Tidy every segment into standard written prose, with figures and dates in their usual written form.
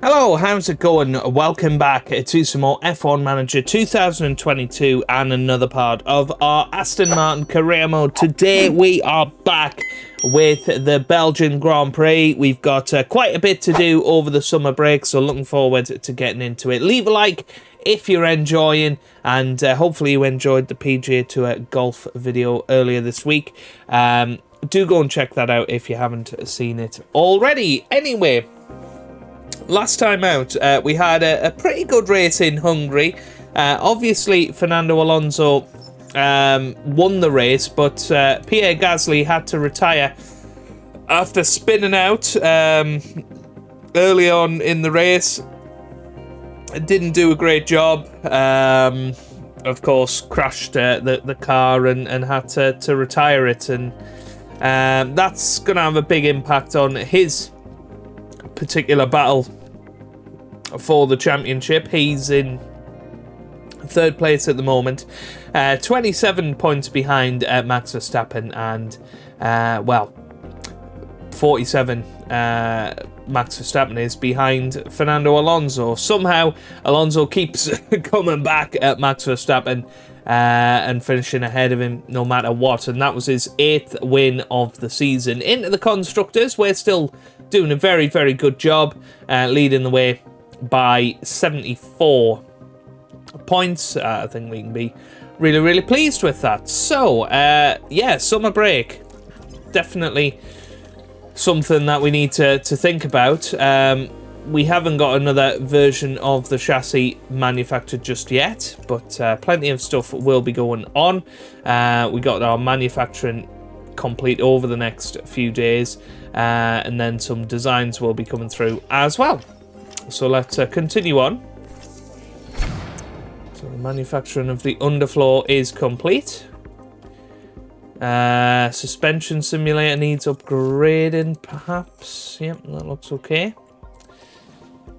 Hello, how's it going? Welcome back to some more F1 Manager 2022 and another part of our Aston Martin career mode. Today we are back with the Belgian Grand Prix. We've got quite a bit to do over the summer break, so looking forward to getting into it. Leave a like if you're enjoying, and hopefully you enjoyed the PGA Tour golf video earlier this week. Do go and check that out if you haven't seen it already. Anyway, last time out, we had a pretty good race in Hungary. Obviously, Fernando Alonso won the race, but Pierre Gasly had to retire after spinning out early on in the race. Didn't do a great job. Of course, crashed the car and had to retire it, and that's going to have a big impact on his particular battle for the championship. He's in third place at the moment, 27 points behind Max Verstappen, and 47 Max Verstappen is behind Fernando Alonso. Somehow Alonso keeps coming back at Max Verstappen and finishing ahead of him no matter what, and that was his 8th win of the season. Into the constructors, we're still doing a very, very good job, leading the way by 74 points. I think we can be really, really pleased with that. So, yeah, summer break. Definitely something that we need to think about. We haven't got another version of the chassis manufactured just yet, but plenty of stuff will be going on. We got our manufacturing complete over the next few days, and then some designs will be coming through as well. So let's continue on. So the manufacturing of the underfloor is complete. Suspension simulator needs upgrading, perhaps. Yep, that looks okay.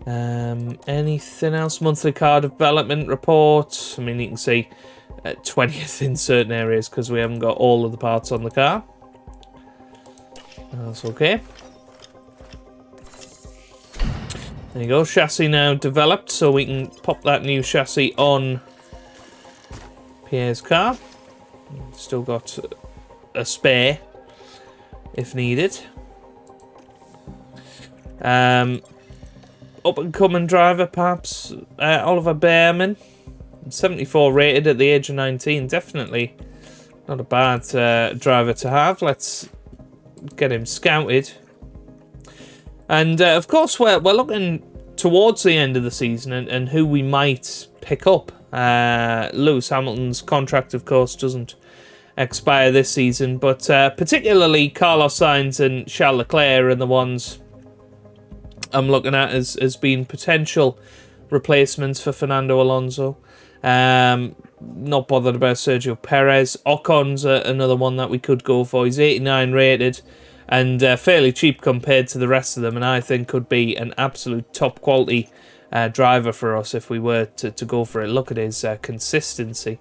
Anything else? Monthly car development report. I mean, you can see 20th in certain areas because we haven't got all of the parts on the car. That's okay. There you go. Chassis now developed, so we can pop that new chassis on Pierre's car. Still got a spare if needed. Up and coming driver, perhaps Oliver Behrman, 74 rated at the age of 19. Definitely not a bad driver to have. Let's get him scouted. And of course, we're looking towards the end of the season and who we might pick up. Lewis Hamilton's contract, of course, doesn't expire this season, but particularly Carlos Sainz and Charles Leclerc are the ones I'm looking at as being potential replacements for Fernando Alonso. Not bothered about Sergio Perez. Ocon's another one that we could go for. He's 89 rated and fairly cheap compared to the rest of them, and I think could be an absolute top quality driver for us if we were to go for it. Look at his consistency,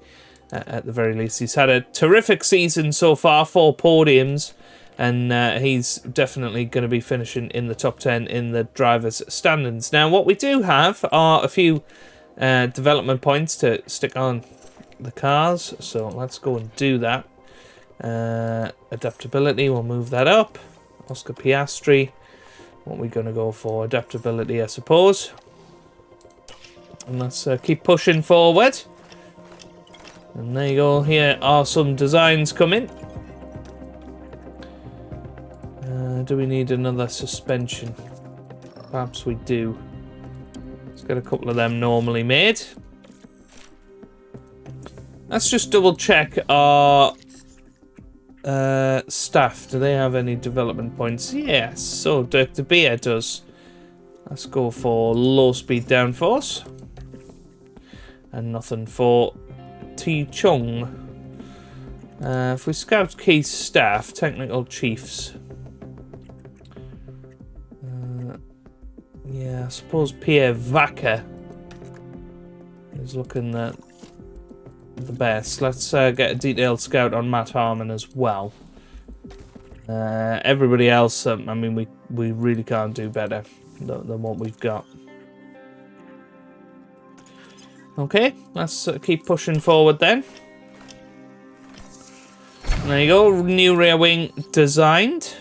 at the very least. He's had a terrific season so far, 4 podiums, and he's definitely going to be finishing in the top 10 in the drivers' standings. Now, what we do have are a few development points to stick on the cars, so let's go and do that. Adaptability, we'll move that up. Oscar Piastri, what are we going to go for? Adaptability, I suppose. And let's keep pushing forward. And there you go, here are some designs coming. Do we need another suspension? Perhaps we do. Let's get a couple of them normally made. Let's just double check our staff. Do they have any development points? Yes, so Dirk de Beer does. Let's go for low speed downforce. And nothing for T Chung. If we scout Keith's staff, technical chiefs. Yeah, I suppose Pierre Vaca is looking at the best. Let's get a detailed scout on Matt Harmon as well. Everybody else, I mean, we really can't do better than what we've got. Okay, let's keep pushing forward then. There you go, new rear wing designed. So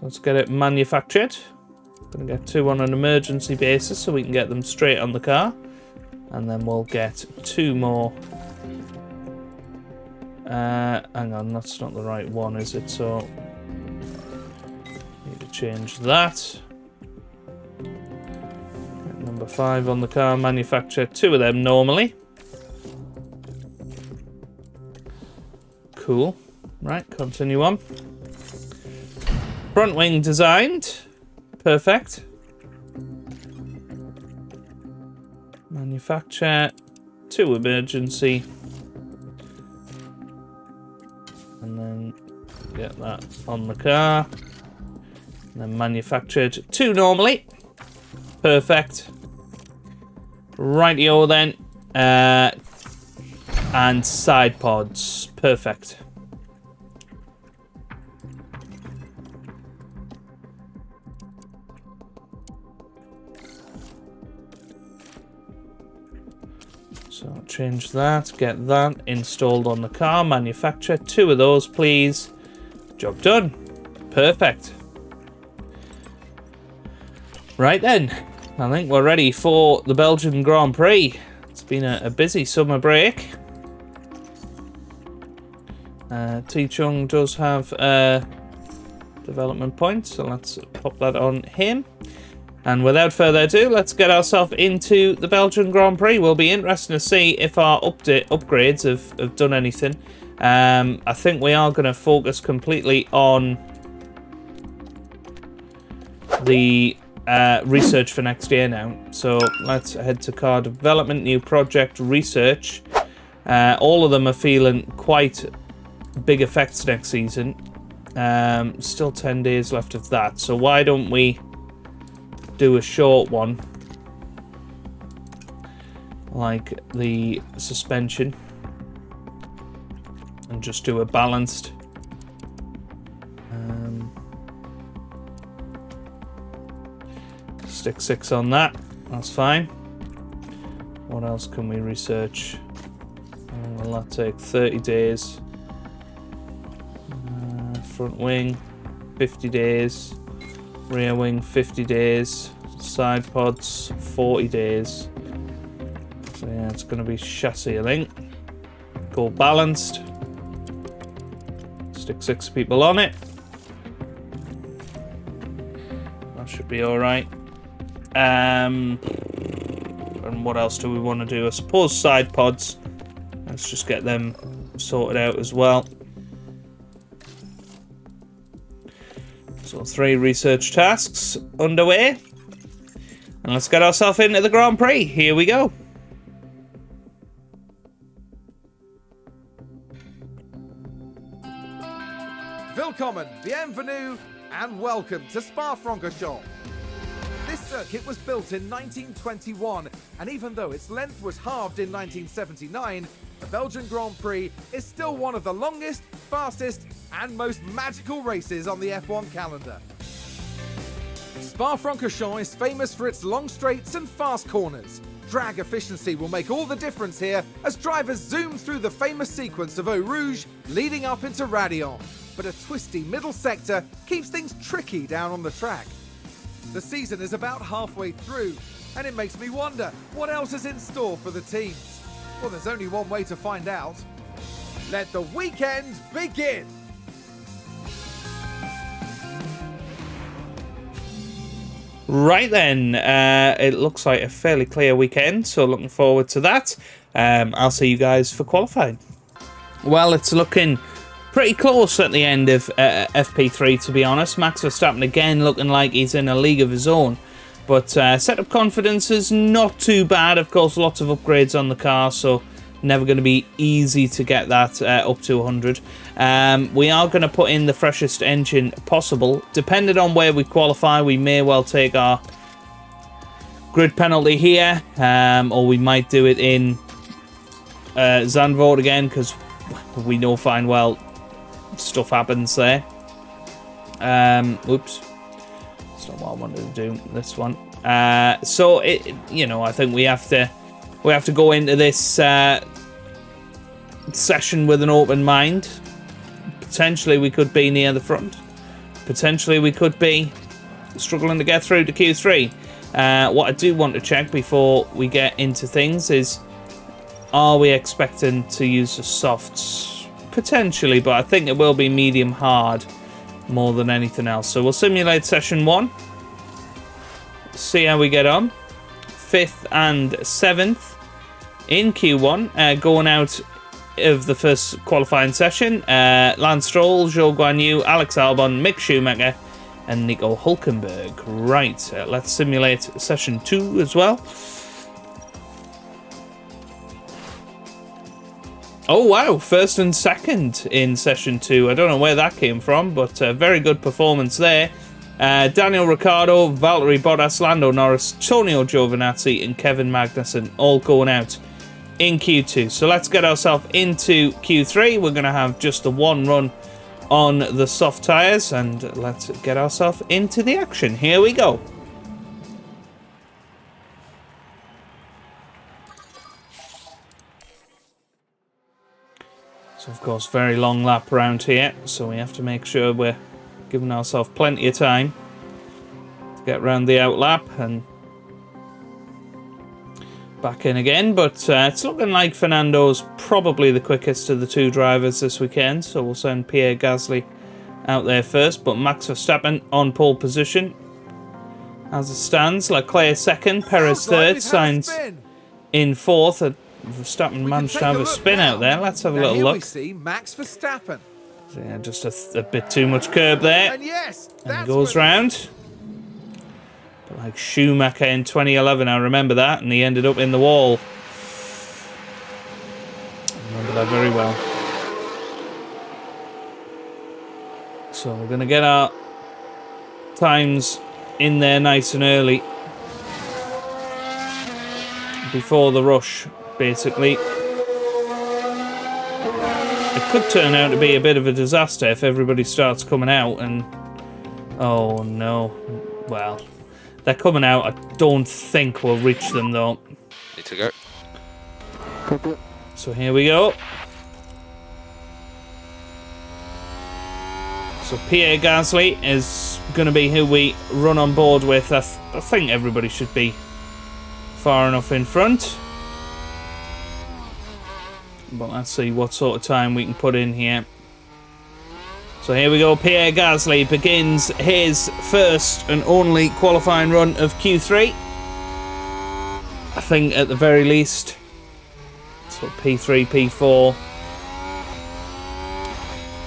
let's get it manufactured. Gonna get 2 on an emergency basis so we can get them straight on the car. And then we'll get 2 more. Hang on, that's not the right one, is it? So, need to change that. Get number 5 on the car, manufacture 2 of them normally. Cool. Right, continue on. Front wing designed. Perfect. Manufacture 2 emergency. And then get that on the car. And then manufactured 2 normally. Perfect. Rightio then. And side pods. Perfect. So change that, get that installed on the car, manufacture 2 of those, please. Job done. Perfect. Right then, I think we're ready for the Belgian Grand Prix. It's been a busy summer break. T-Chung does have a development point, so let's pop that on him. And without further ado, let's get ourselves into the Belgian Grand Prix. Will be interesting to see if our upgrades have done anything. I think we are going to focus completely on the research for next year now. So let's head to car development, new project, research. All of them are feeling quite big effects next season. Still 10 days left of that. So why don't we do a short one like the suspension and just do a balanced stick 6 on that. That's fine. What else can we research? Will that take 30 days? Front wing 50 days. Rear wing 50 days, side pods 40 days. So yeah, it's going to be chassis, I think. Go balanced. Stick 6 people on it. That should be alright. And what else do we want to do? I suppose side pods. Let's just get them sorted out as well. So 3 research tasks underway. And let's get ourselves into the Grand Prix. Here we go. Willkommen, bienvenue, and welcome to Spa-Francorchamps. This circuit was built in 1921, and even though its length was halved in 1979, the Belgian Grand Prix is still one of the longest, fastest, and most magical races on the F1 calendar. Spa-Francorchamps is famous for its long straights and fast corners. Drag efficiency will make all the difference here as drivers zoom through the famous sequence of Eau Rouge leading up into Radion. But a twisty middle sector keeps things tricky down on the track. The season is about halfway through, and it makes me wonder what else is in store for the teams. Well, there's only one way to find out. Let the weekend begin! Right then, it looks like a fairly clear weekend, so looking forward to that. I'll see you guys for qualifying. Well, it's looking pretty close at the end of FP3, to be honest. Max Verstappen again looking like he's in a league of his own. But setup confidence is not too bad. Of course, lots of upgrades on the car, so never going to be easy to get that up to 100. We are going to put in the freshest engine possible. Depending on where we qualify, we may well take our grid penalty here, or we might do it in Zandvoort again, because we know fine well stuff happens there. Oops. That's not what I I wanted to do this one. So you know, I think we have to go into this session with an open mind. Potentially we could be near the front. Potentially we could be struggling to get through to Q3. What I do want to check before we get into things is, are we expecting to use the softs? Potentially, but I think it will be medium hard more than anything else. So we'll simulate session 1. See how we get on. 5th and 7th in Q1. Going out of the first qualifying session. Lance Stroll, Zhou Guanyu, Alex Albon, Mick Schumacher, and Nico Hülkenberg. Right, let's simulate session 2 as well. Oh wow, 1st and 2nd in session 2. I don't know where that came from, but very good performance there. Daniel Ricciardo, Valtteri Bottas, Lando Norris, Antonio Giovinazzi, and Kevin Magnussen all going out in Q2. So let's get ourselves into Q3. We're going to have just the one run on the soft tyres, and let's get ourselves into the action. Here we go. So of course, very long lap round here, so we have to make sure we're giving ourselves plenty of time to get round the out lap and back in again. But it's looking like Fernando's probably the quickest of the two drivers this weekend, so we'll send Pierre Gasly out there first. But Max Verstappen on pole position as it stands. Leclerc second, Perez third, Sainz in 4th. Verstappen managed to have a spin out there. Let's have a little look. We see Max Verstappen. So yeah, just a bit too much curb there. And yes, and he goes round. But like Schumacher in 2011, I remember that, and he ended up in the wall. I remember that very well. So we're going to get our times in there nice and early before the rush, basically. It could turn out to be a bit of a disaster if everybody starts coming out and... Oh no. Well, they're coming out. I don't think we'll reach them though. Need to go. So here we go. So Pierre Gasly is going to be who we run on board with. I think everybody should be far enough in front. But let's see what sort of time we can put in here. So here we go. Pierre Gasly begins his first and only qualifying run of Q3. I think at the very least. So P3, P4.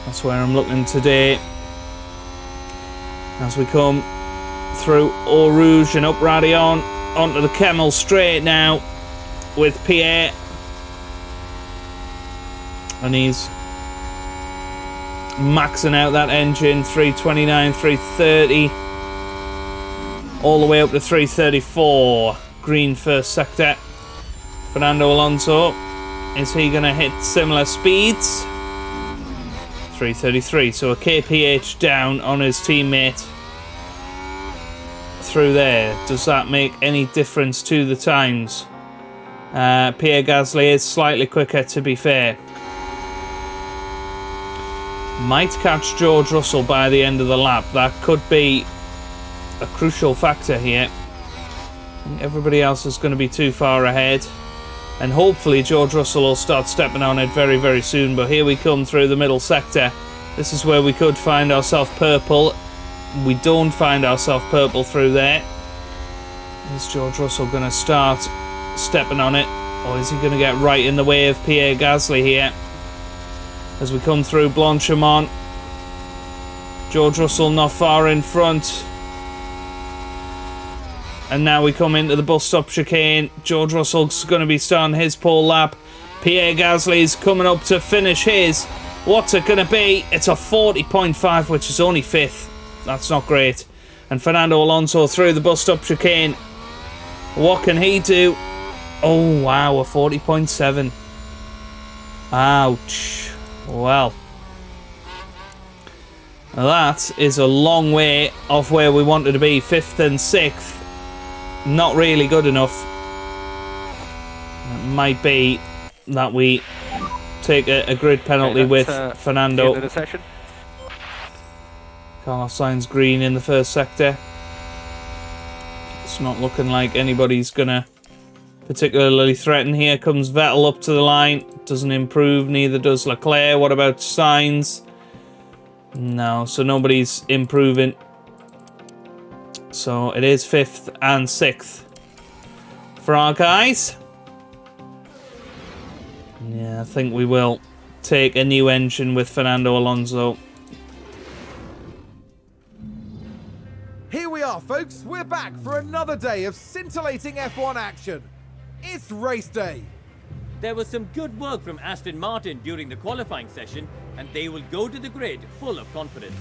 That's where I'm looking today. As we come through Eau Rouge and up Radion onto the Kemmel straight now with Pierre. And he's maxing out that engine, 329, 330, all the way up to 334. Green first sector. Fernando Alonso, is he going to hit similar speeds? 333, so a kph down on his teammate through there. Does that make any difference to the times? Pierre Gasly is slightly quicker, to be fair. Might catch George Russell by the end of the lap. That could be a crucial factor here. I think everybody else is going to be too far ahead. And hopefully George Russell will start stepping on it very, very soon. But here we come through the middle sector. This is where we could find ourselves purple. We don't find ourselves purple through there. Is George Russell going to start stepping on it? Or is he going to get right in the way of Pierre Gasly here? As we come through Blanchimont. George Russell not far in front. And now we come into the bus stop chicane. George Russell's going to be starting his pole lap. Pierre Gasly's coming up to finish his. What's it going to be? It's a 40.5, which is only 5th. That's not great. And Fernando Alonso through the bus stop chicane. What can he do? Oh, wow, a 40.7. Ouch. Well. That is a long way off where we wanted to be. 5th and 6th. Not really good enough. It might be that we take a grid penalty with Fernando. End of the session. Carlos Sainz green in the first sector. It's not looking like anybody's gonna particularly threaten. Here comes Vettel up to the line. Doesn't improve, neither does Leclerc. What about Sainz? No, so nobody's improving. So it is 5th and 6th for our guys. Yeah, I think we will take a new engine with Fernando Alonso. Here we are, folks. We're back for another day of scintillating F1 action. It's race day. There was some good work from Aston Martin during the qualifying session, and they will go to the grid full of confidence.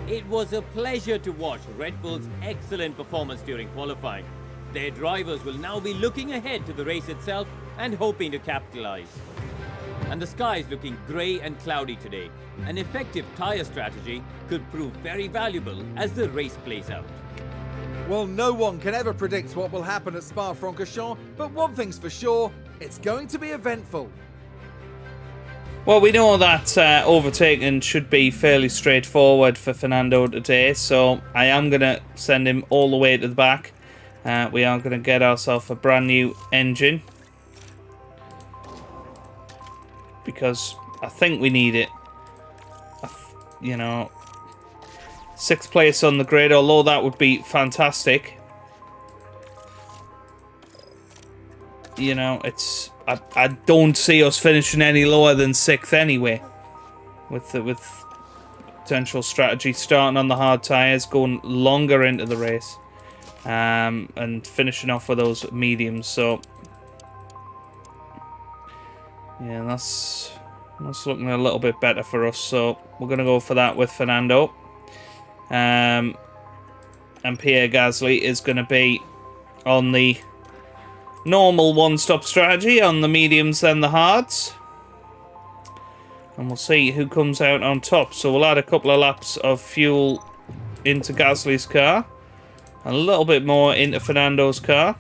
It was a pleasure to watch Red Bull's excellent performance during qualifying. Their drivers will now be looking ahead to the race itself and hoping to capitalize. And the sky is looking grey and cloudy today. An effective tyre strategy could prove very valuable as the race plays out. Well, no one can ever predict what will happen at Spa-Francorchamps, but one thing's for sure, it's going to be eventful. Well, we know that overtaking should be fairly straightforward for Fernando today, so I am going to send him all the way to the back. We are going to get ourselves a brand new engine, because I think we need it. You know, 6th place on the grid, although that would be fantastic. You know, it's I don't see us finishing any lower than 6th anyway. With potential strategy starting on the hard tyres, going longer into the race, and finishing off with those mediums. So yeah, that's looking a little bit better for us. So we're gonna go for that with Fernando. And Pierre Gasly is going to be on the normal one-stop strategy, on the mediums and the hards. And we'll see who comes out on top. So we'll add a couple of laps of fuel into Gasly's car. A little bit more into Fernando's car.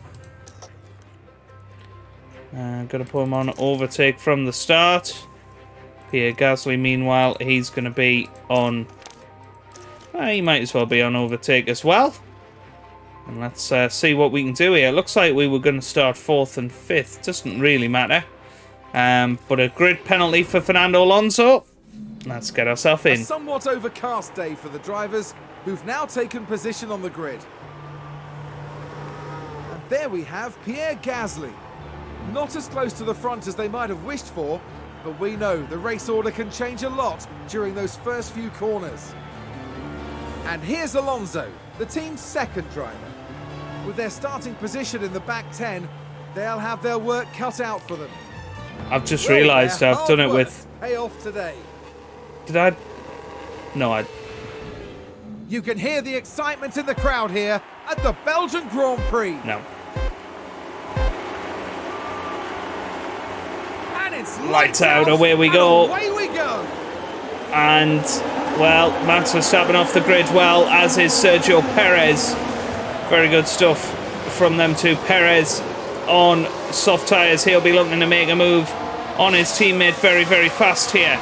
Going to put him on overtake from the start. Pierre Gasly, meanwhile, he's going to be on... he might as well be on overtake as well. And let's see what we can do here. It looks like we were going to start 4th and 5th. Doesn't really matter. But a grid penalty for Fernando Alonso. Let's get ourselves in. A somewhat overcast day for the drivers, who've now taken position on the grid. And there we have Pierre Gasly. Not as close to the front as they might have wished for, but we know the race order can change a lot during those first few corners. And here's Alonso, the team's 2nd driver. With their starting position in the back 10, they'll have their work cut out for them. I've just realised I've done it with... Pay off today. Did I... No, I... You can hear the excitement in the crowd here at the Belgian Grand Prix. No. And it's Lights out, away we go. Away we go. And, well, Max Verstappen off the grid well, as is Sergio Perez. Very good stuff from them two. Perez on soft tyres. He'll be looking to make a move on his teammate very, very fast here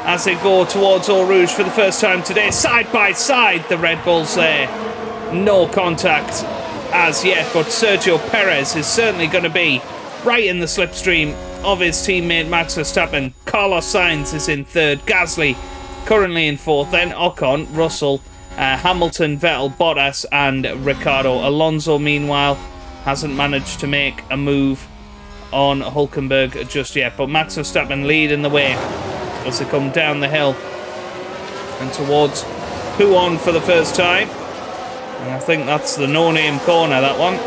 as they go towards Eau Rouge for the first time today. Side by side, the Red Bulls there. No contact as yet, but Sergio Perez is certainly going to be right in the slipstream of his teammate Max Verstappen. Carlos Sainz is in 3rd. Gasly currently in 4th. Then Ocon, Russell, Hamilton, Vettel, Bottas and Ricciardo. Alonso, meanwhile, hasn't managed to make a move on Hülkenberg just yet. But Max Verstappen leading the way as they come down the hill and towards Pouhon for the first time. And I think that's the no-name corner, that one.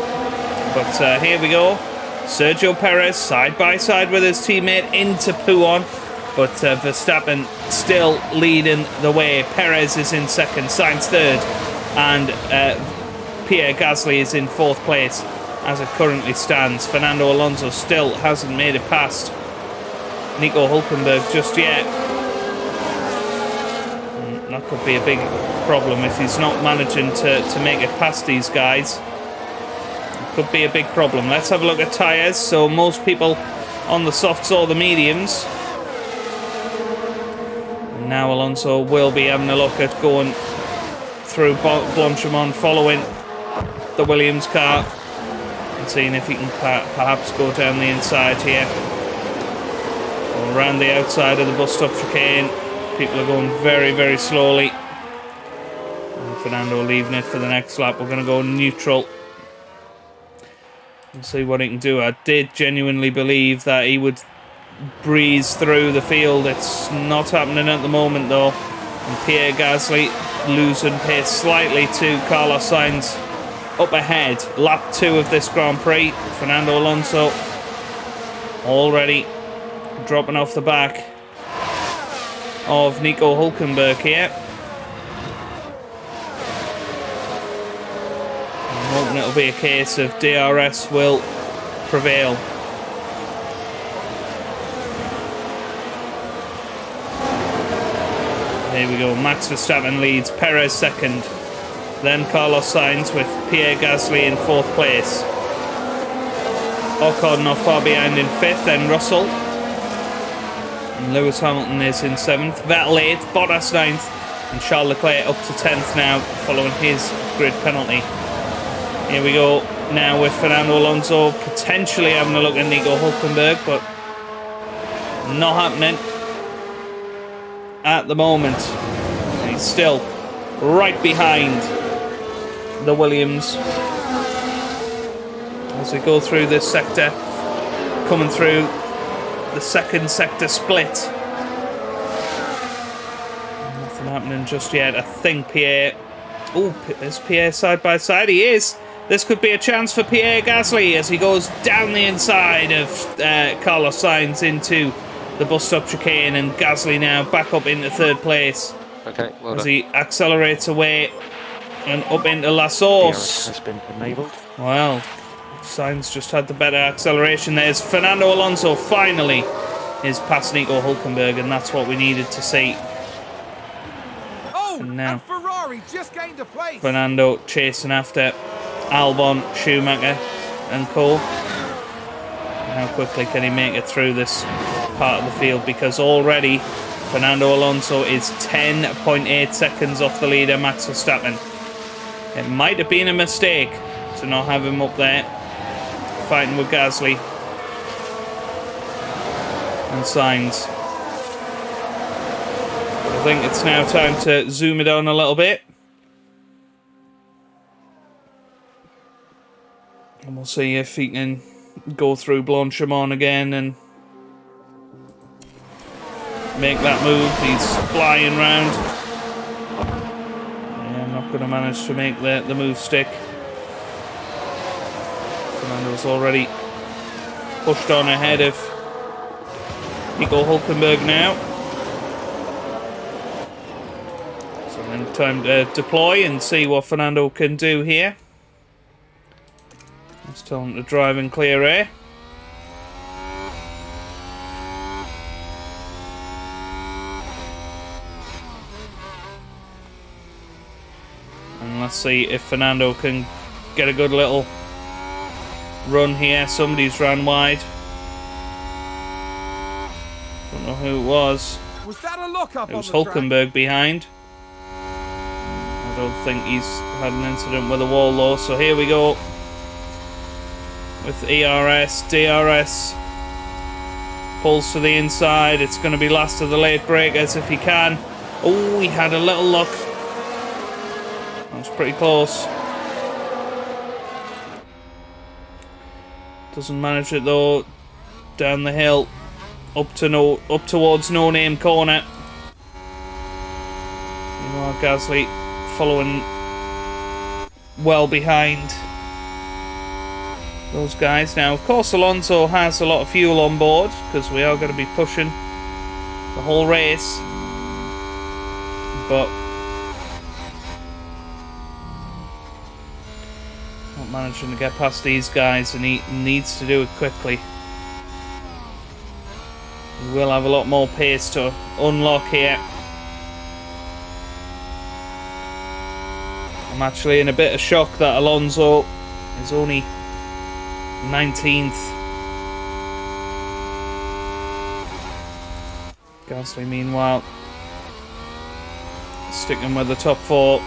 But here we go. Sergio Perez side by side with his teammate into Pouhon, but Verstappen still leading the way. Perez is in 2nd, Sainz 3rd, and Pierre Gasly is in 4th place as it currently stands. Fernando Alonso still hasn't made it past Nico Hülkenberg just yet. That could be a big problem if he's not managing to make it past these guys. Could be a big problem. Let's have a look at tyres. So most people on the softs or the mediums. And now Alonso will be having a look at going through Blanchimont, following the Williams car and seeing if he can perhaps go down the inside here or around the outside of the bus stop chicane. People are going very, very slowly. And Fernando leaving it for the next lap. We're going to go neutral and see what he can do. I did genuinely believe that he would breeze through the field. It's not happening at the moment though. And Pierre Gasly losing pace slightly to Carlos Sainz up ahead. Lap 2 of this Grand Prix. Fernando Alonso already dropping off the back of Nico Hülkenberg here. I'm hoping it'll be a case of DRS will prevail. Here we go. Max Verstappen leads, Perez second, then Carlos Sainz with Pierre Gasly in 4th place. Ocon not far behind in 5th, then Russell. And Lewis Hamilton is in 7th, Vettel 8th, Bottas 9th, and Charles Leclerc up to 10th now, following his grid penalty. Here we go now with Fernando Alonso potentially having a look at Nico Hülkenberg, but not happening at the moment. He's still right behind the Williams as we go through this sector, coming through the second sector split. Nothing happening just yet. I think Pierre... Oh, is Pierre side by side? He is. This could be a chance for Pierre Gasly as he goes down the inside of Carlos Sainz into the bus stop chicane, and Gasly now back up into 3rd place. Okay, well as done. he accelerates away and up into La Source. has been enabled. Well, Sainz just had the better acceleration. There's Fernando Alonso finally is past Nico Hülkenberg, and that's what we needed to see. Oh, And now- and Ferrari just gained a place. Fernando chasing after Albon, Schumacher and co. How quickly can he make it through this part of the field, because already Fernando Alonso is 10.8 seconds off the leader, Max Verstappen. It might have been a mistake to not have him up there fighting with Gasly and Sainz. I think it's now time to zoom it on a little bit. And we'll see if he can go through Blanchimont again and make that move. He's flying round. Yeah, not going to manage to make the move stick. Fernando's already pushed on ahead of Nico Hülkenberg now. So then time to deploy and see what Fernando can do here. Let's tell him to drive in clear air. And let's see if Fernando can get a good little run here. Somebody's ran wide. Don't know who it was. Was that a lock-up It was on the track? Hülkenberg behind. I don't think he's had an incident with the wall though. So here we go with ERS, DRS. Pulls to the inside. It's going to be last of the late breakers if he can. Oh, he had a little luck. That was pretty close. Doesn't manage it though. Down the hill, up towards No Name Corner. Meanwhile, Gasly following well behind those guys. Now, of course, Alonso has a lot of fuel on board because we are going to be pushing the whole race, but not managing to get past these guys, and he needs to do it quickly. He will have a lot more pace to unlock here. I'm actually in a bit of shock that Alonso is only 19th. Gasly, meanwhile, sticking with the top 4.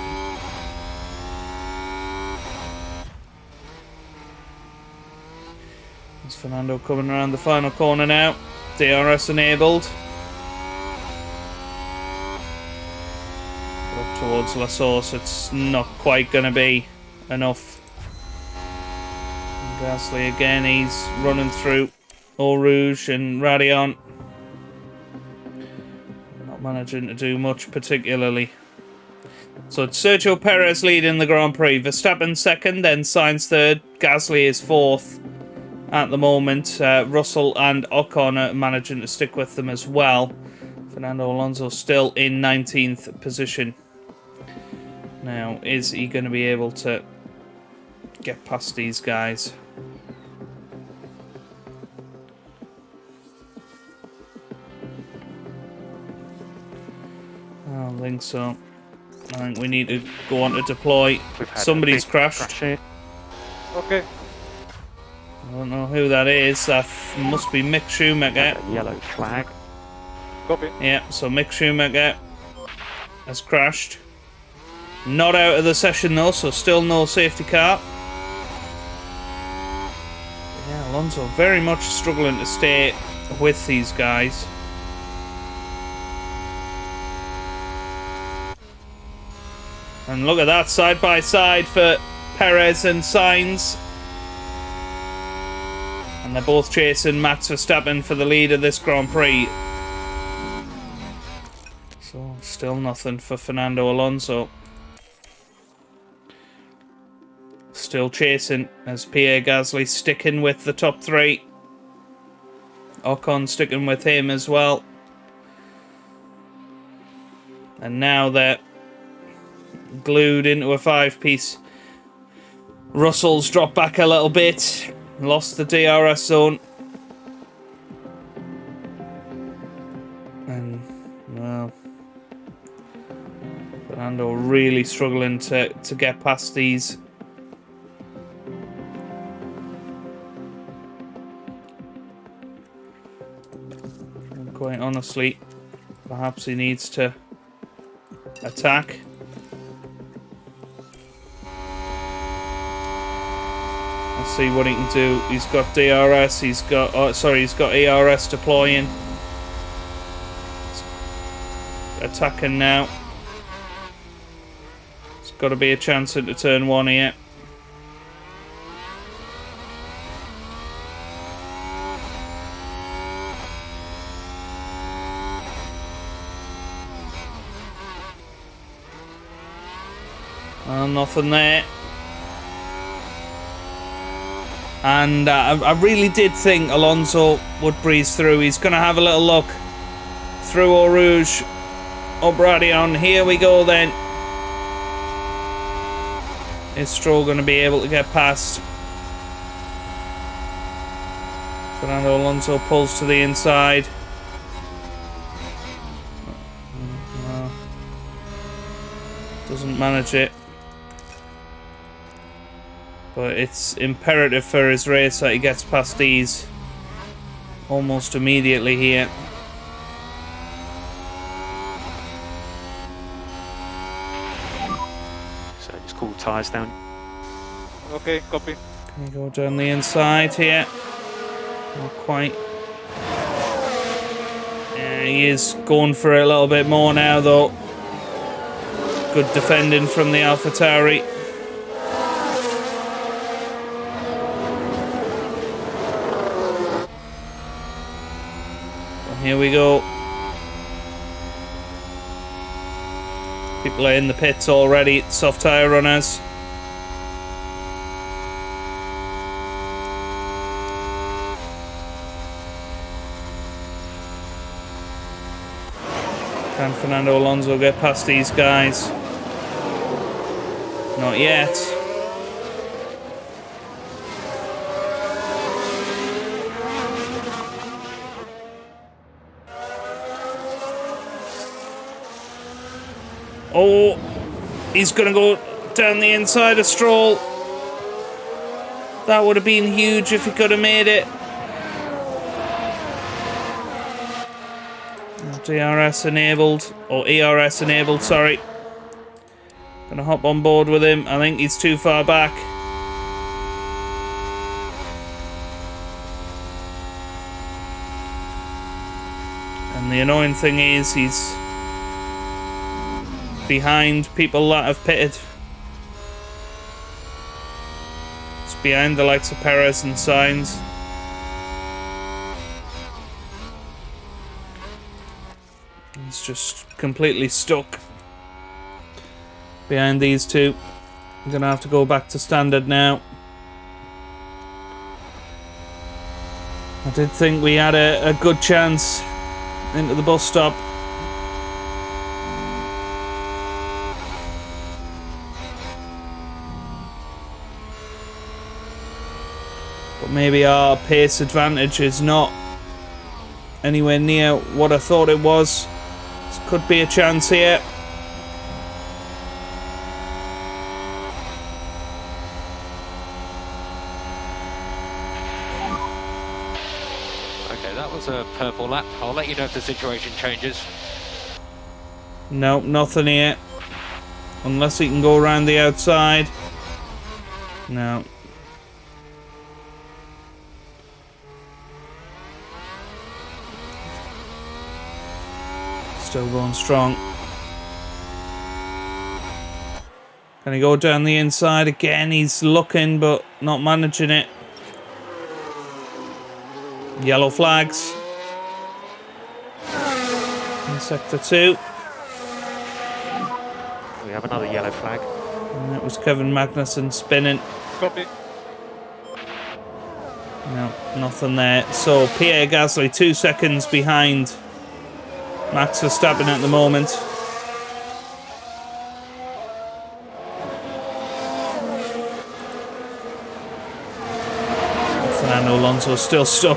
There's Fernando coming around the final corner now. DRS enabled. Up towards La Source, it's not quite going to be enough. And Gasly again, he's running through Eau Rouge and Radion. Not managing to do much particularly. So it's Sergio Perez leading the Grand Prix. Verstappen second, then Sainz third. Gasly is fourth at the moment. Russell and Ocon are managing to stick with them as well. Fernando Alonso still in 19th position. Now, is he going to be able to get past these guys? I don't think so. I think we need to go on to deploy. Somebody's crashed. Okay. I don't know who that is. That must be Mick Schumacher. Yellow flag. Copy. Yeah, so Mick Schumacher has crashed. Not out of the session though, so still no safety car. Yeah, Alonso very much struggling to stay with these guys. And look at that, side by side for Perez and Sainz. And they're both chasing Max Verstappen for the lead of this Grand Prix. So, still nothing for Fernando Alonso. Still chasing as Pierre Gasly sticking with the top 3. Ocon sticking with him as well. And now they're glued into a 5-piece. Russell's dropped back a little bit. Lost the DRS zone. And, well, Fernando really struggling to get past these. And quite honestly, perhaps he needs to attack. Let's see what he can do. He's got DRS, he's got he's got ERS deploying. Attacking now. It's got to be a chance into turn 1 here. Nothing there. And I really did think Alonso would breeze through. He's going to have a little look through Eau Rouge, up Radion. Here we go then. Is Stroll going to be able to get past? Fernando Alonso pulls to the inside. No. Doesn't manage it. But it's imperative for his race that he gets past these almost immediately here. So just cool tyres down. Okay, copy. Can you go down the inside here? Not quite. Yeah, he is going for it a little bit more now though. Good defending from the AlphaTauri. Here we go. People are in the pits already. Soft tyre runners. Can Fernando Alonso get past these guys? Not yet. Oh, he's going to go down the inside of Stroll. That would have been huge if he could have made it. DRS enabled, or ERS enabled, sorry. Gonna hop on board with him. I think he's too far back. And the annoying thing is he's behind people that have pitted. It's behind the likes of Perez and Sainz. He's just completely stuck behind these two. I'm gonna have to go back to standard now. I did think we had a good chance into the bus stop. But maybe our pace advantage is not anywhere near what I thought it was. This could be a chance here. Okay, that was a purple lap. I'll let you know if the situation changes. No, nothing here. Unless he can go around the outside. No. Still going strong. Can he go down the inside again? He's looking but not managing it. Yellow flags. In sector 2. We have another yellow flag. And that was Kevin Magnussen spinning. Copy. No, nothing there. So Pierre Gasly 2 seconds behind Max Verstappen at the moment. Fernando Alonso still stuck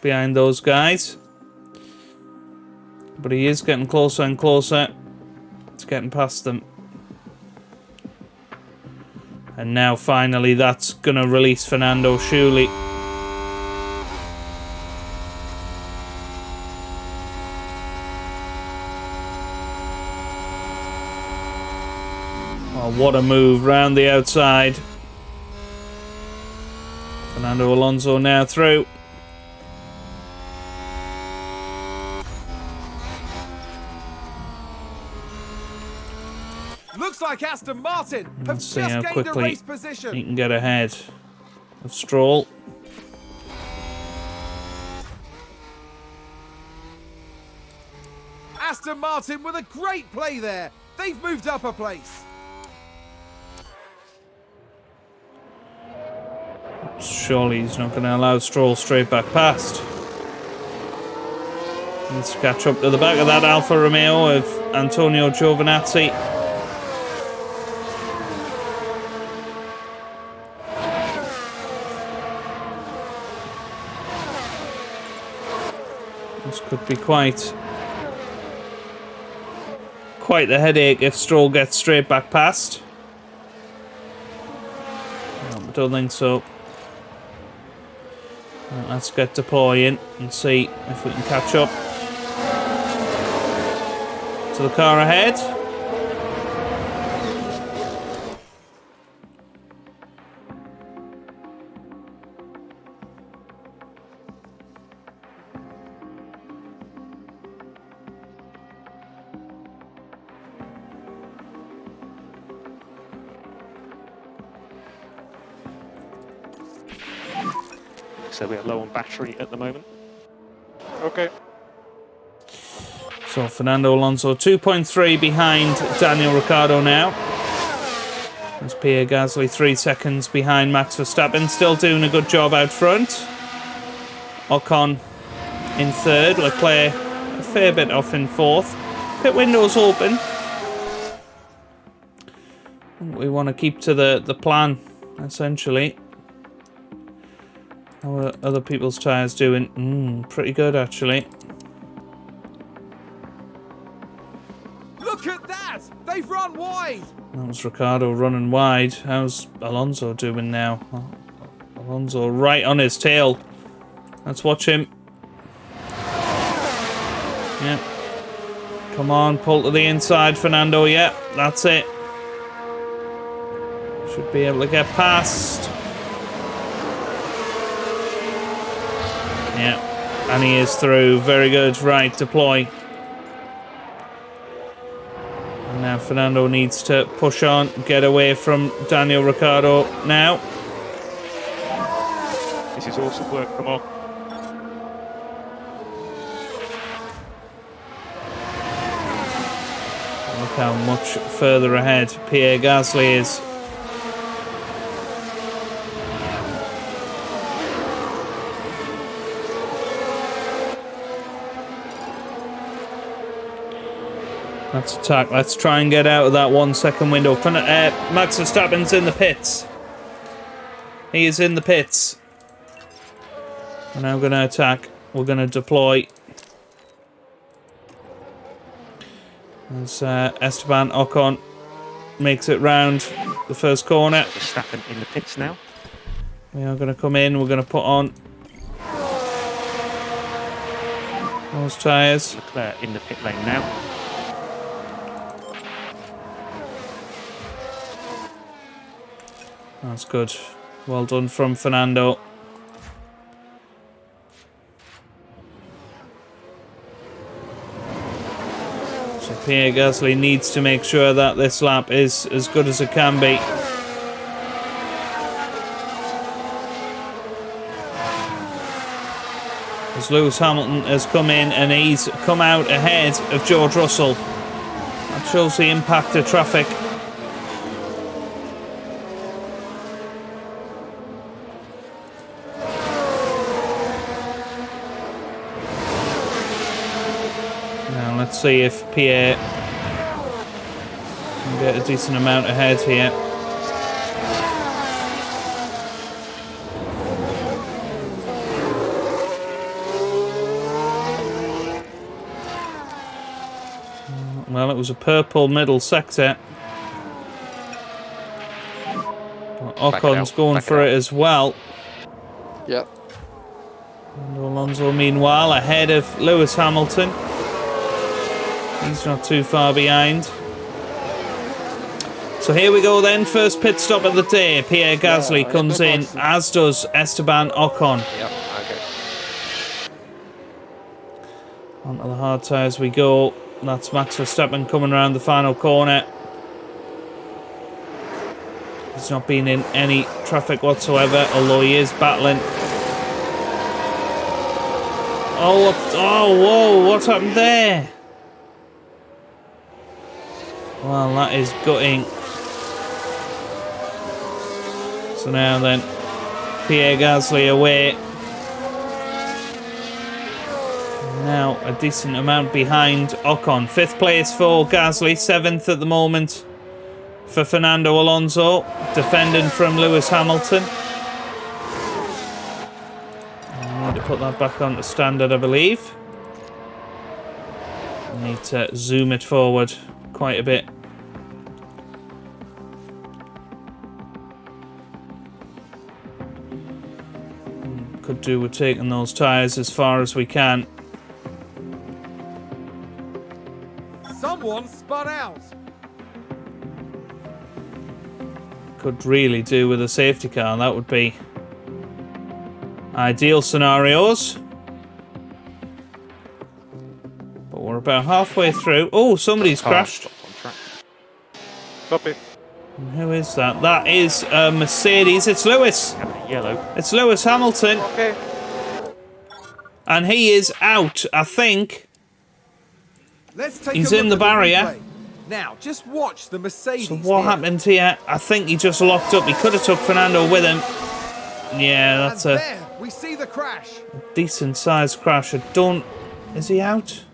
behind those guys. But he is getting closer and closer to getting past them. And now finally that's going to release Fernando, surely. Oh, what a move round the outside. Fernando Alonso now through. Looks like Aston Martin have Let's just see how gained a quickly race he position. can get ahead of Stroll. Aston Martin with a great play there. They've moved up a place. Surely he's not going to allow Stroll straight back past. Let's catch up to the back of that Alfa Romeo of Antonio Giovinazzi. This could be quite the headache if Stroll gets straight back past. No, I don't think so. Well, let's get deploying and see if we can catch up to the car ahead. So we are low on battery at the moment. Okay. So Fernando Alonso 2.3 behind Daniel Ricciardo now. There's Pierre Gasly 3 seconds behind Max Verstappen, still doing a good job out front. Ocon in third, Leclerc a fair bit off in fourth. Pit window's open. We want to keep to the plan, essentially. How are other people's tyres doing? Pretty good, actually. Look at that! They've run wide! That was Ricciardo running wide. How's Alonso doing now? Alonso right on his tail. Let's watch him. Yeah. Come on, pull to the inside, Fernando. Yeah, that's it. Should be able to get past. Yeah, and he is through. Very good. Right, deploy. And now Fernando needs to push on, get away from Daniel Ricciardo now. This is awesome work from Ocon. Look how much further ahead Pierre Gasly is. Let's attack. Let's try and get out of that 1 second window. Max Verstappen's in the pits. He is in the pits. We're now going to attack. We're going to deploy. As Esteban Ocon makes it round the first corner. Verstappen in the pits now. We are going to come in. We're going to put on those tyres. Leclerc in the pit lane now. That's good. Well done from Fernando. So Pierre Gasly needs to make sure that this lap is as good as it can be. As Lewis Hamilton has come in and he's come out ahead of George Russell. That shows the impact of traffic. Let's see if Pierre can get a decent amount ahead here. Well, it was a purple middle sector. But Ocon's going for it as well. Yep. And Alonso, meanwhile, ahead of Lewis Hamilton. He's not too far behind. So here we go then. First pit stop of the day. Pierre Gasly comes in, as does Esteban Ocon. Yep, okay. Onto the hard tyres we go. That's Max Verstappen coming around the final corner. He's not been in any traffic whatsoever, although he is battling. Oh, whoa, what's happened there? Well, that is gutting. So now then, Pierre Gasly away. Now a decent amount behind Ocon. 5th place for Gasly, 7th at the moment for Fernando Alonso, defending from Lewis Hamilton. I need to put that back onto standard, I believe. I need to zoom it forward quite a bit. Could do with taking those tyres as far as we can. Someone spun out. Could really do with a safety car. That would be ideal scenarios. But we're about halfway through. Oh, somebody's crashed. Copy. And who is that? That is Mercedes. It's Lewis. Yellow. It's Lewis Hamilton. Okay. And he is out, I think. Let's take He's a look in the at barrier. replay. Now, just watch the Mercedes. So what here. happened here? I think he just locked up. He could have took Fernando with him. Yeah, that's And a there, we see the crash. decent sized crash. I don't... Is he out?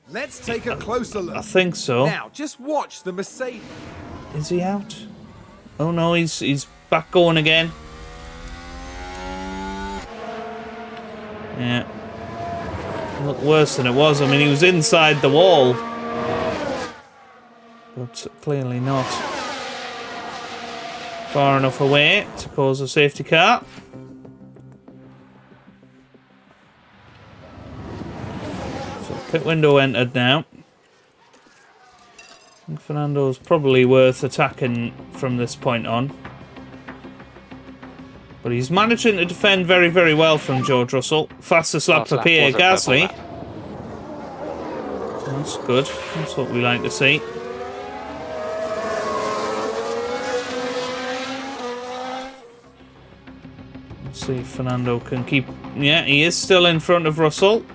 Let's take a closer look. I think so. Now, just watch the Mercedes. Is he out? Oh no, he's back going again. Yeah. Looked worse than it was. I mean, he was inside the wall. but clearly not far enough away to cause a safety car. So pit window entered now. I think Fernando's probably worth attacking from this point on. But he's managing to defend very, very well from George Russell. Fastest lap for Pierre Gasly. That's good. That's what we like to see. Let's see if Fernando can keep... Yeah, he is still in front of Russell.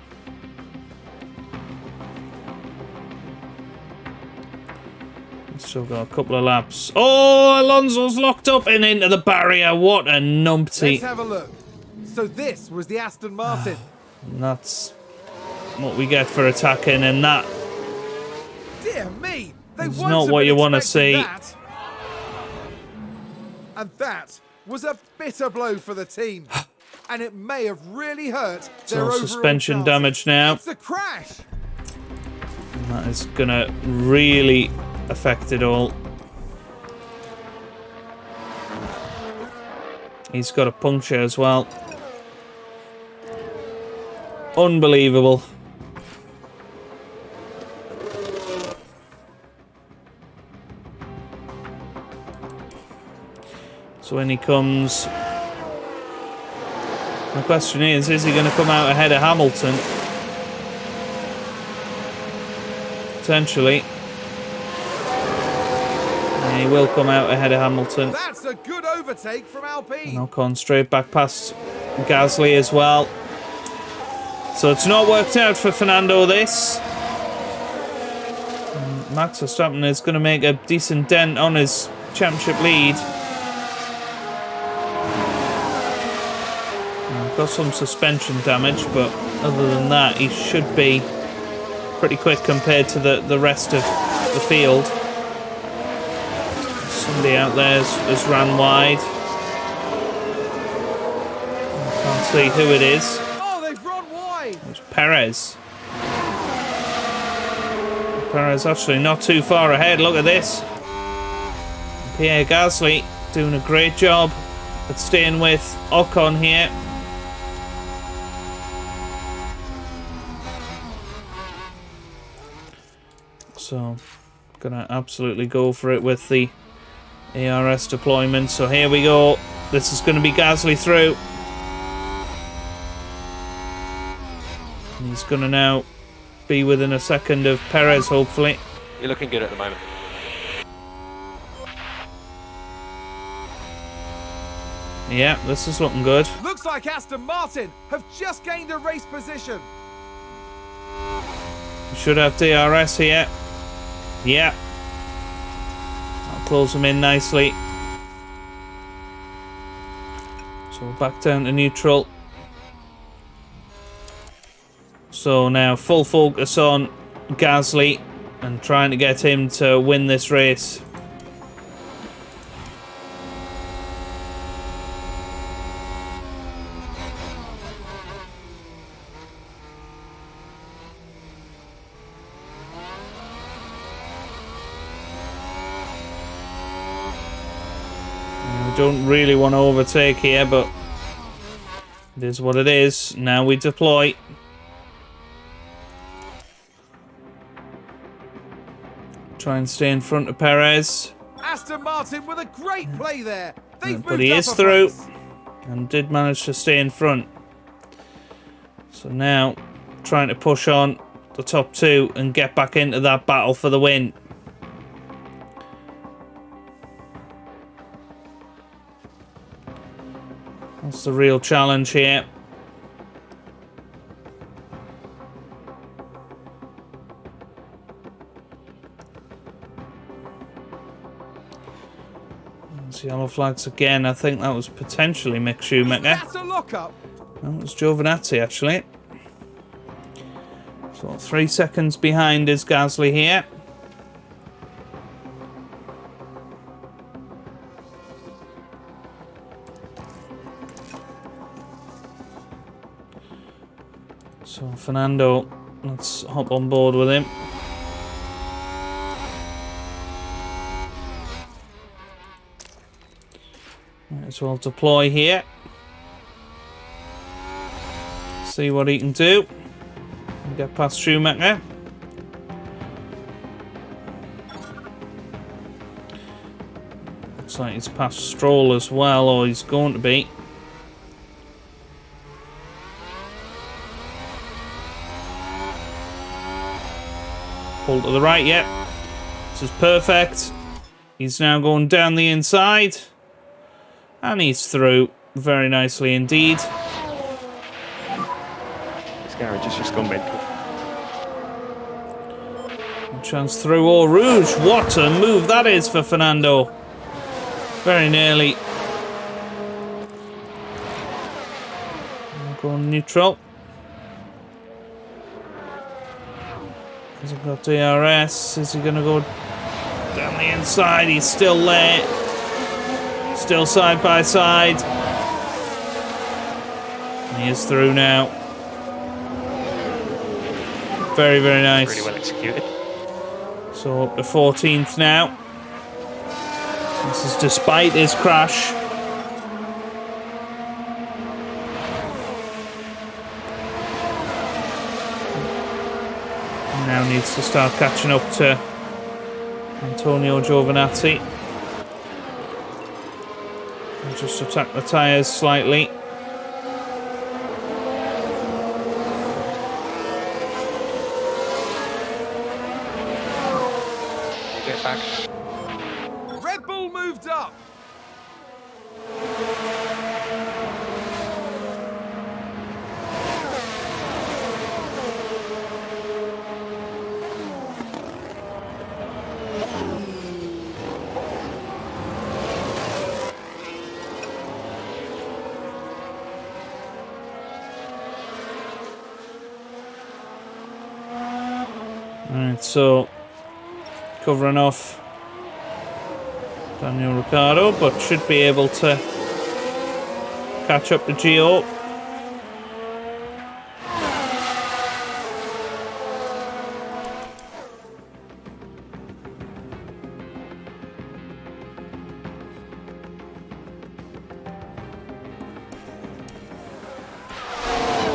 Still got a couple of laps. Oh, Alonso's locked up and into the barrier. What a numpty. Let's have a look. So this was the Aston Martin. And that's what we get for attacking, and that Dear me, is not what you want to see. That. And that was a bitter blow for the team. And it may have really hurt their overall suspension chances. damage now. It's a crash. And that is going to really affect it all. He's got a puncture as well. Unbelievable. So when he comes... The question is he going to come out ahead of Hamilton? Potentially. And he will come out ahead of Hamilton. That's a good overtake from Alpine. And Ocon straight back past Gasly as well. So it's not worked out for Fernando this. And Max Verstappen is going to make a decent dent on his championship lead. Got some suspension damage, but other than that, he should be pretty quick compared to the rest of the field. Somebody out there has ran wide. Can't see who it is. Oh, they've run wide. It's Perez. Perez actually not too far ahead. Look at this. Pierre Gasly doing a great job at staying with Ocon here. So, gonna absolutely go for it with the ARS deployment. So here we go. This is going to be Gasly through. And he's going to now be within a second of Perez, hopefully. You're looking good at the moment. Yeah, this is looking good. Looks like Aston Martin have just gained a race position. We should have DRS here. Yeah. That'll close them in nicely. So we're back down to neutral. So now full focus on Gasly and trying to get him to win this race. Don't really want to overtake here, but it is what it is. Now we deploy. Try and stay in front of Perez. Aston Martin with a great play there. They've But he moved is up a through place. and did manage to stay in front. So now trying to push on the top two and get back into that battle for the win. That's the real challenge here. There's yellow flags again. I think that was potentially Mick Schumacher. That's a lock-up. That was Giovinazzi, actually. So 3 seconds behind is Gasly here. So Fernando, let's hop on board with him. as well deploy here. See what he can do. And get past Schumacher. Looks like he's past Stroll as well, or he's going to be. Pull to the right, yep. This is perfect. He's now going down the inside. And he's through very nicely indeed. This garage has just gone mental. Chance through Eau Rouge. What a move that is for Fernando. Very nearly. Going neutral. Has he got DRS? Is he going to go down the inside? He's still there. Still side by side. And he is through now. Very, very nice. Really well executed. So up to 14th now. This is despite his crash. Now needs to start catching up to Antonio Giovinazzi. And just attack the tyres slightly. We'll get back. Red Bull moved up. Alright, so covering off Daniel Ricciardo, but should be able to catch up to Gio.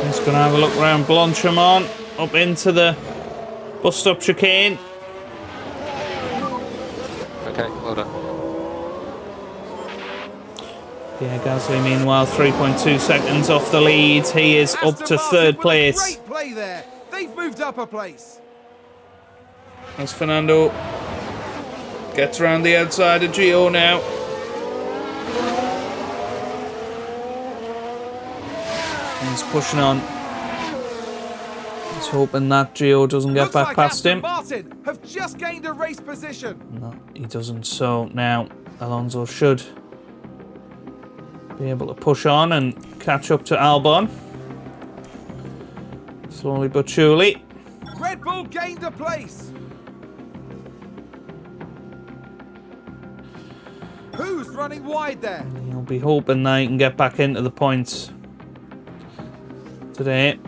He's going to have a look around Blanchimont, up into the bus-stop chicane. Okay, well done. Yeah, Gasly, meanwhile, 3.2 seconds off the lead. He is up to Aston Martin third with a place. Great play there. They've moved up a place. As Fernando gets around the outside of Gio now. He's pushing on. He's hoping that Gio doesn't get Looks back like past Aston him. Martin have just gained a race position. No, he doesn't. So now Alonso should be able to push on and catch up to Albon. Slowly but surely. Red Bull gained a place. Who's running wide there? He'll be hoping that he can get back into the points today.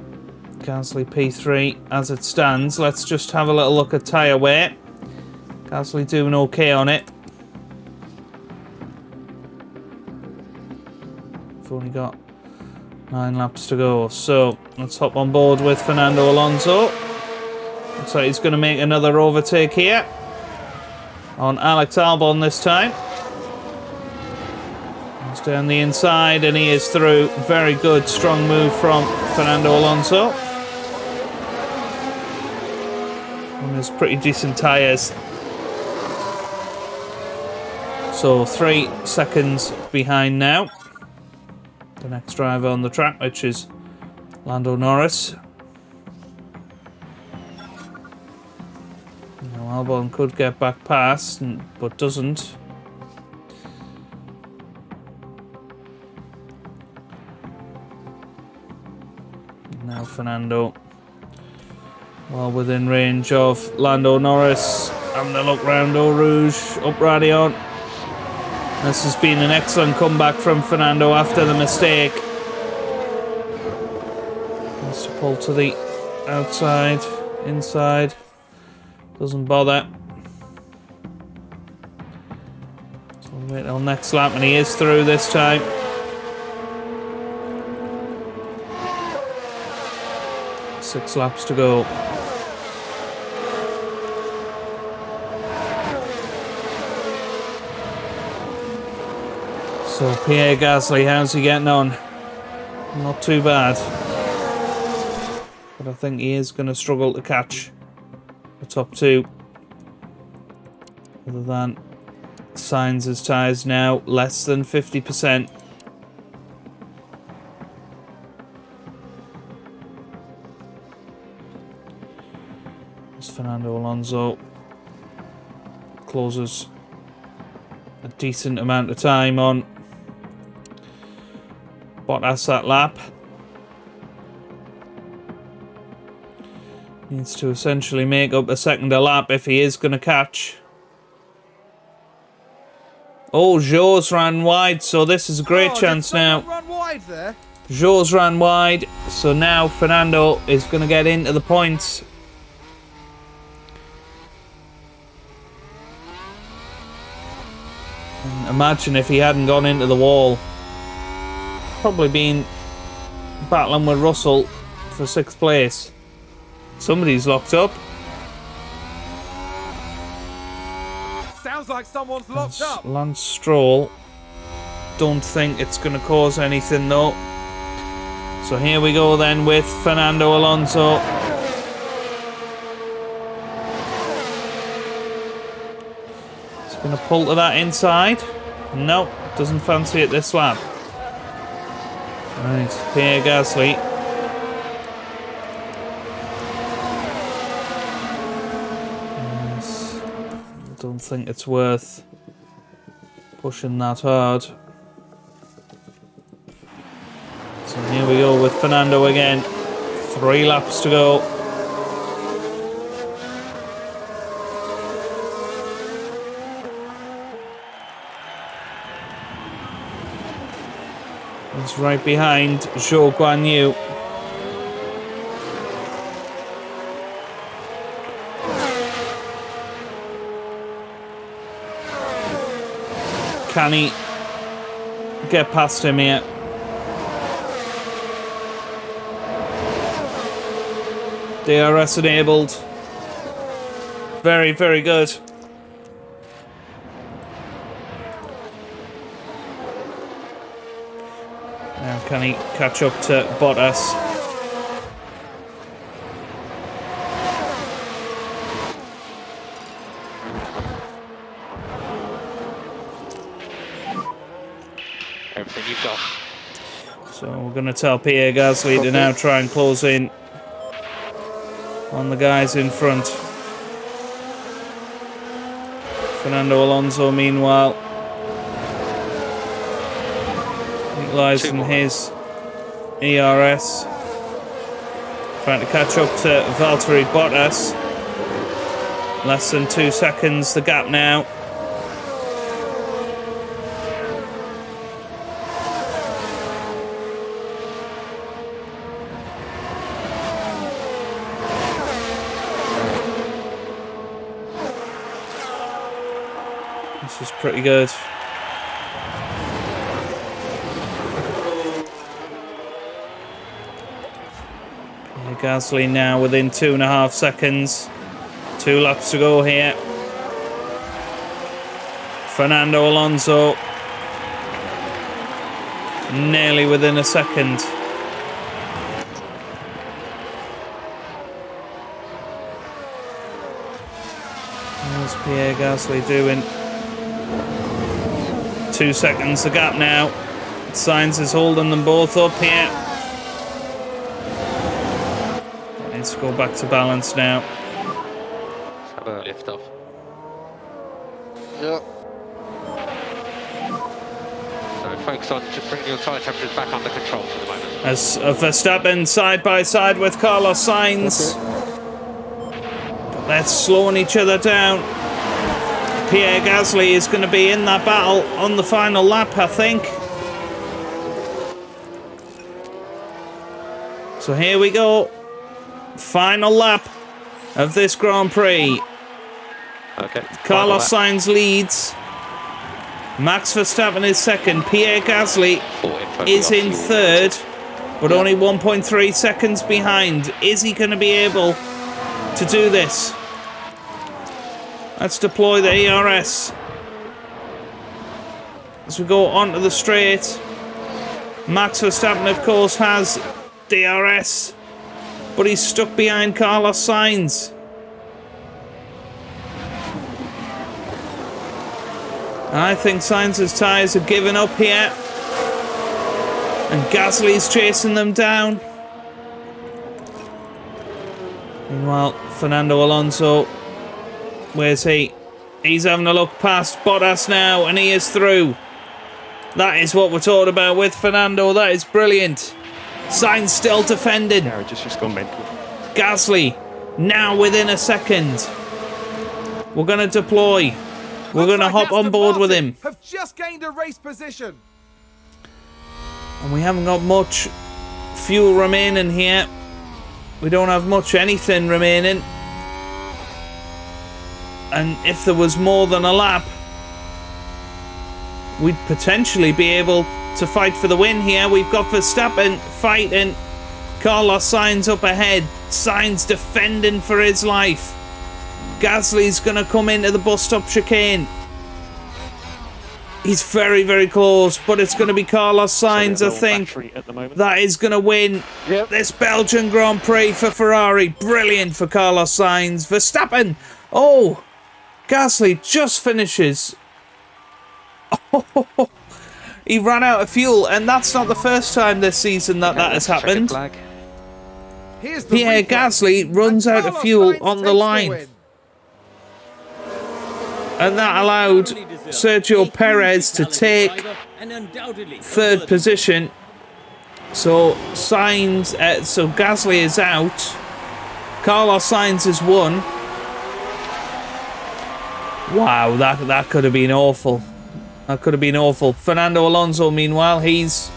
Gasly P3 as it stands. Let's just have a little look at tyre wear. Gasly doing okay on it. We've only got 9 laps to go. So let's hop on board with Fernando Alonso. Looks like he's going to make another overtake here on Alex Albon this time. He's down the inside and he is through. Very good, strong move from Fernando Alonso. And there's pretty decent tyres. So 3 seconds behind now. The next driver on the track, which is Lando Norris. Now Albon could get back past, but doesn't. Now Fernando, well within range of Lando Norris. Having a look round Eau Rouge, up Radion. This has been an excellent comeback from Fernando after the mistake. Let's pull to the outside, inside. Doesn't bother. So Wait till next lap, and he is through this time. Six laps to go. So Pierre Gasly, how's he getting on? Not too bad. But I think he is going to struggle to catch the top two. Other than Sainz's tyres now less than 50%. As Fernando Alonso closes a decent amount of time on Bottas that lap. Needs to essentially make up a second a lap if he is going to catch. Oh, Zhou's ran wide, so this is a great chance now. Run wide there. Zhou's ran wide, so now Fernando is going to get into the points. And imagine if he hadn't gone into the wall. Probably been battling with Russell for 6th place. Somebody's locked up. Sounds like someone's locked up. Lance Stroll. Don't think it's going to cause anything though. So here we go then with Fernando Alonso. He's going to pull to that inside. Nope, doesn't fancy it this lap. Right, Pierre Gasly. Yes. Don't think it's worth pushing that hard. So here we go with Fernando again. 3 laps to go. He's right behind Zhou Guanyu. Can he get past him here? DRS enabled. Very, very good. Now can he catch up to Bottas? Everything you've got. So we're going to tell Pierre Gasly to now try and close in on the guys in front. Fernando Alonso, meanwhile, equalising his ERS. Trying to catch up to Valtteri Bottas. Less than 2 seconds, the gap now. This is pretty good. Pierre Gasly now within 2.5 seconds. 2 laps to go here. Fernando Alonso nearly within a second. What's Pierre Gasly doing? 2 seconds the gap now. Sainz is holding them both up here. Needs to go back to balance now. Let's have a lift off. Yep. So focus on just bringing your tyre temperatures back under control for the moment. As Verstappen side by side with Carlos Sainz. Okay. They're slowing each other down. Pierre Gasly is going to be in that battle on the final lap, I think. So here we go. Final lap of this Grand Prix. Okay. Carlos Sainz leads. Max Verstappen is second. Pierre Gasly is in third, but only 1.3 seconds behind. Is he going to be able to do this? Let's deploy the ERS as we go onto the straight. Max Verstappen, of course, has DRS, but he's stuck behind Carlos Sainz. I think Sainz's tyres have given up here. And Gasly's chasing them down. Meanwhile, Fernando Alonso, where's he? He's having a look past Bottas now, and he is through. That is what we're talking about with Fernando. That is brilliant. Sainz still defending. Garage has just gone mental. Gasly now within a second. We're going to deploy. We're going to hop on board with him. Have just gained a race position. And we haven't got much fuel remaining here. We don't have much anything remaining. And if there was more than a lap, we'd potentially be able to fight for the win here. We've got Verstappen fighting. Carlos Sainz up ahead. Sainz defending for his life. Gasly's going to come into the bus stop chicane. He's very, very close, but it's going to be Carlos Sainz, I think. That is going to win this Belgian Grand Prix for Ferrari. Brilliant for Carlos Sainz. Verstappen. Oh, Gasly just finishes. Oh, he ran out of fuel, and that's not the first time this season that has happened. Pierre Gasly runs out of fuel on the line. And that allowed Sergio Perez to take third position. So Gasly is out. Carlos Sainz has won. Wow, that could have been awful. That could have been awful. Fernando Alonso, meanwhile, he's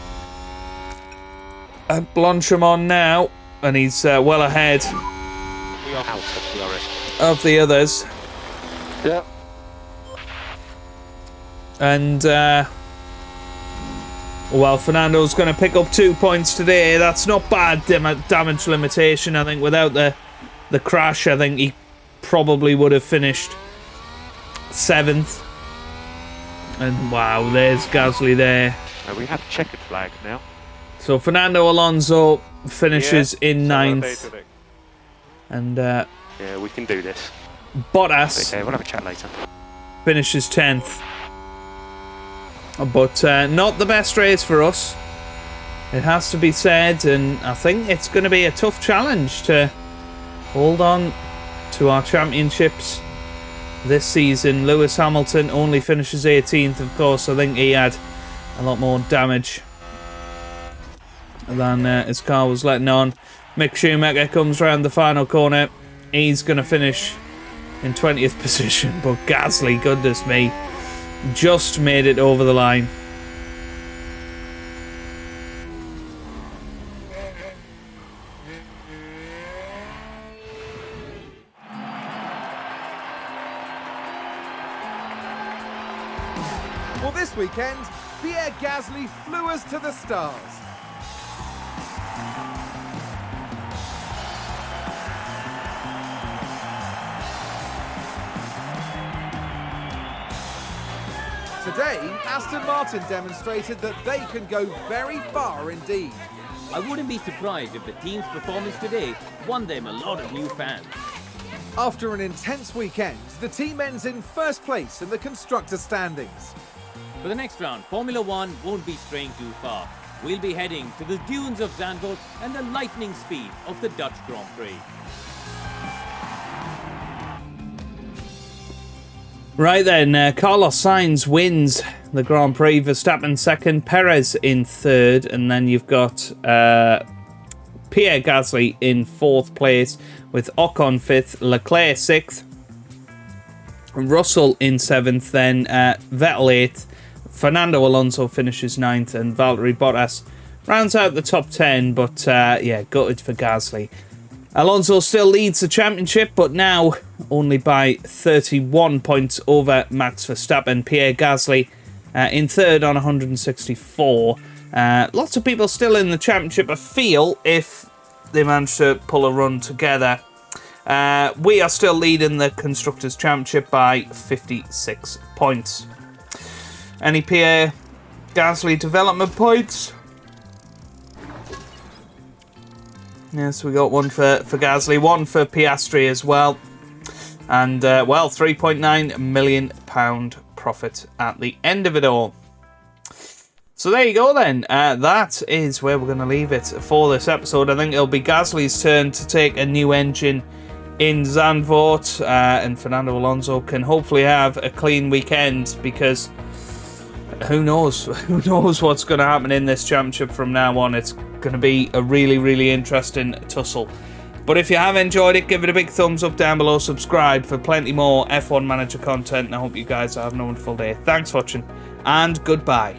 at Blanchimont now, and he's well ahead of the others. Yeah. And, well, Fernando's going to pick up 2 points today. That's not bad damage limitation. I think without the crash, I think he probably would have finished 7th. And, wow, there's Gasly there. We have a checkered flag now. So, Fernando Alonso finishes in 9th. And, yeah, we can do this. Bottas Okay, we'll have a chat later. finishes 10th. But not the best race for us, it has to be said, and I think it's going to be a tough challenge to hold on to our championships this season. Lewis Hamilton only finishes 18th, of course. I think he had a lot more damage than his car was letting on. Mick Schumacher comes round the final corner. He's going to finish in 20th position, but Gasly, goodness me, just made it over the line. Well, this weekend, Pierre Gasly flew us to the stars. Today, Aston Martin demonstrated that they can go very far indeed. I wouldn't be surprised if the team's performance today won them a lot of new fans. After an intense weekend, the team ends in first place in the constructor standings. For the next round, Formula One won't be straying too far. We'll be heading to the dunes of Zandvoort and the lightning speed of the Dutch Grand Prix. Right then, Carlos Sainz wins the Grand Prix. Verstappen second, Perez in third, and then you've got Pierre Gasly in fourth place with Ocon fifth, Leclerc sixth, Russell in seventh, then Vettel eighth, Fernando Alonso finishes ninth, and Valtteri Bottas rounds out the top 10, but yeah, gutted for Gasly. Alonso still leads the championship, but now only by 31 points over Max Verstappen. Pierre Gasly in third on 164. Lots of people still in the championship, I feel, if they manage to pull a run together. We are still leading the Constructors' Championship by 56 points. Any Pierre Gasly development points? Yes, we got one for Gasly, one for Piastri as well. And, well, £3.9 million profit at the end of it all. So there you go then. That is where we're going to leave it for this episode. I think it'll be Gasly's turn to take a new engine in Zandvoort, and Fernando Alonso can hopefully have a clean weekend, because who knows what's going to happen in this championship from now on. It's going to be a really, really interesting tussle. But if you have enjoyed it, give it a big thumbs up down below, subscribe for plenty more F1 Manager content, and I hope you guys are having a wonderful day. Thanks for watching, and goodbye.